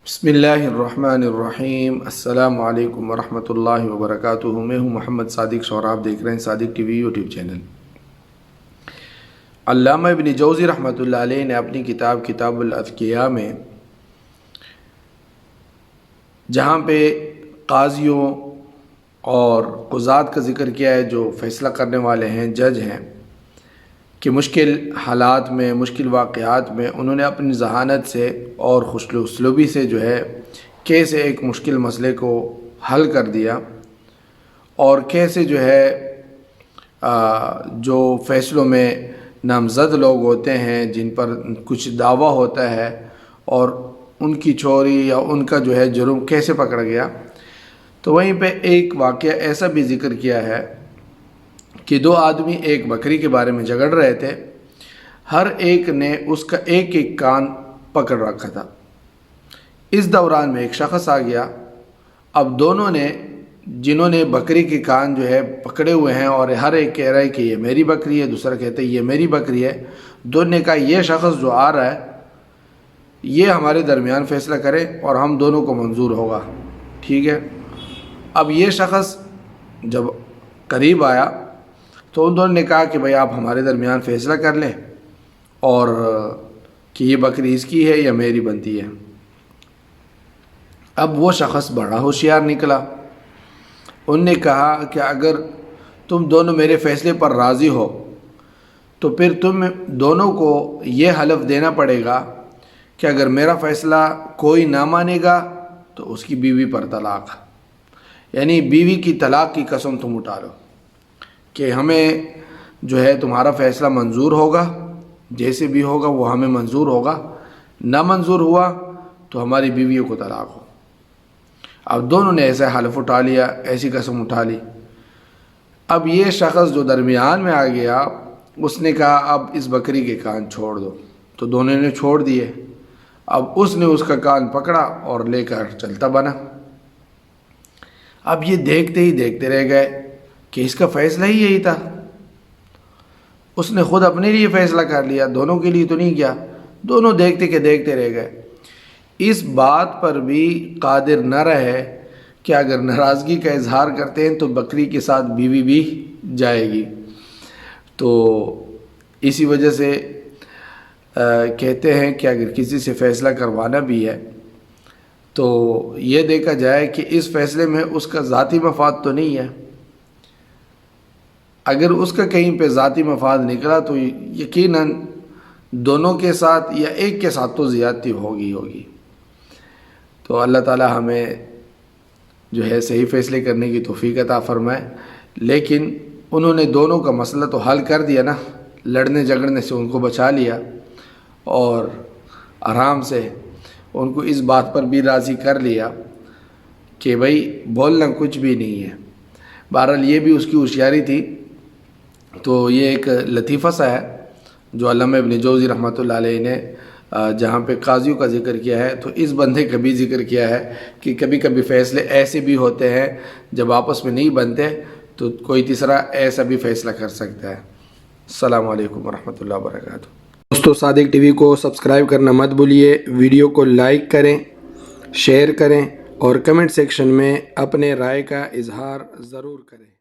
بسم اللہ الرحمن الرحیم۔ السلام علیکم ورحمۃ اللہ وبرکاتہ۔ میں ہوں محمد صادق اور آپ دیکھ رہے ہیں صادق ٹی وی یوٹیوب چینل۔ علامہ ابن جوزی رحمۃ اللہ علیہ نے اپنی کتاب الاذکیاء میں جہاں پہ قاضیوں اور قضات کا ذکر کیا ہے، جو فیصلہ کرنے والے ہیں، جج ہیں، کہ مشکل حالات میں، مشکل واقعات میں انہوں نے اپنی ذہانت سے اور خوش اسلوبی سے جو ہے کیسے ایک مشکل مسئلے کو حل کر دیا، اور کیسے جو ہے جو فیصلوں میں نامزد لوگ ہوتے ہیں، جن پر کچھ دعویٰ ہوتا ہے، اور ان کی چوری یا ان کا جو ہے جرم کیسے پکڑا گیا۔ تو وہیں پہ ایک واقعہ ایسا بھی ذکر کیا ہے کہ دو آدمی ایک بکری کے بارے میں جھگڑ رہے تھے، ہر ایک نے اس کا ایک ایک کان پکڑ رکھا تھا۔ اس دوران میں ایک شخص آ گیا۔ اب دونوں نے، جنہوں نے بکری کے کان جو ہے پکڑے ہوئے ہیں، اور ہر ایک کہہ رہا ہے کہ یہ میری بکری ہے، دوسرا کہتا ہے یہ میری بکری ہے، دونوں نے کہا یہ شخص جو آ رہا ہے یہ ہمارے درمیان فیصلہ کرے اور ہم دونوں کو منظور ہوگا، ٹھیک ہے۔ اب یہ شخص جب قریب آیا تو ان دونوں نے کہا کہ بھئی آپ ہمارے درمیان فیصلہ کر لیں، اور کہ یہ بکری اس کی ہے یا میری بنتی ہے۔ اب وہ شخص بڑا ہوشیار نکلا۔ ان نے کہا کہ اگر تم دونوں میرے فیصلے پر راضی ہو تو پھر تم دونوں کو یہ حلف دینا پڑے گا کہ اگر میرا فیصلہ کوئی نہ مانے گا تو اس کی بیوی پر طلاق، یعنی بیوی کی طلاق کی قسم تم اٹھا لو کہ ہمیں جو ہے تمہارا فیصلہ منظور ہوگا، جیسے بھی ہوگا وہ ہمیں منظور ہوگا، نہ منظور ہوا تو ہماری بیویوں کو طلاق ہو۔ اب دونوں نے ایسا حلف اٹھا لیا، ایسی قسم اٹھا لی۔ اب یہ شخص جو درمیان میں آ گیا، اس نے کہا اب اس بکری کے کان چھوڑ دو، تو دونوں نے چھوڑ دیے۔ اب اس نے اس کا کان پکڑا اور لے کر چلتا بنا۔ اب یہ دیکھتے ہی دیکھتے رہ گئے کہ اس کا فیصلہ ہی یہی تھا، اس نے خود اپنے لیے فیصلہ کر لیا، دونوں کے لیے تو نہیں کیا۔ دونوں دیکھتے کہ دیکھتے رہ گئے۔ اس بات پر بھی قادر نہ رہے کہ اگر ناراضگی کا اظہار کرتے ہیں تو بکری کے ساتھ بیوی بھی جائے گی۔ تو اسی وجہ سے کہتے ہیں کہ اگر کسی سے فیصلہ کروانا بھی ہے تو یہ دیکھا جائے کہ اس فیصلے میں اس کا ذاتی مفاد تو نہیں ہے۔ اگر اس کا کہیں پہ ذاتی مفاد نکلا تو یقیناً دونوں کے ساتھ یا ایک کے ساتھ تو زیادتی ہوگی۔ تو اللہ تعالی ہمیں جو ہے صحیح فیصلے کرنے کی توفیق عطا فرمائے۔ لیکن انہوں نے دونوں کا مسئلہ تو حل کر دیا نا، لڑنے جھگڑنے سے ان کو بچا لیا، اور آرام سے ان کو اس بات پر بھی راضی کر لیا کہ بھئی بولنا کچھ بھی نہیں ہے۔ بہرحال یہ بھی اس کی ہوشیاری تھی۔ تو یہ ایک لطیفہ سا ہے جو علامہ ابن جوزی رحمۃ اللہ علیہ نے جہاں پہ قاضیوں کا ذکر کیا ہے، تو اس بندے کا بھی ذکر کیا ہے کہ کبھی کبھی فیصلے ایسے بھی ہوتے ہیں جب آپس میں نہیں بنتے تو کوئی تیسرا ایسا بھی فیصلہ کر سکتا ہے۔ السلام علیکم ورحمۃ اللہ وبرکاتہ۔ دوستو، صادق ٹی وی کو سبسکرائب کرنا مت بھولیے، ویڈیو کو لائک کریں، شیئر کریں، اور کمنٹ سیکشن میں اپنے رائے کا اظہار ضرور کریں۔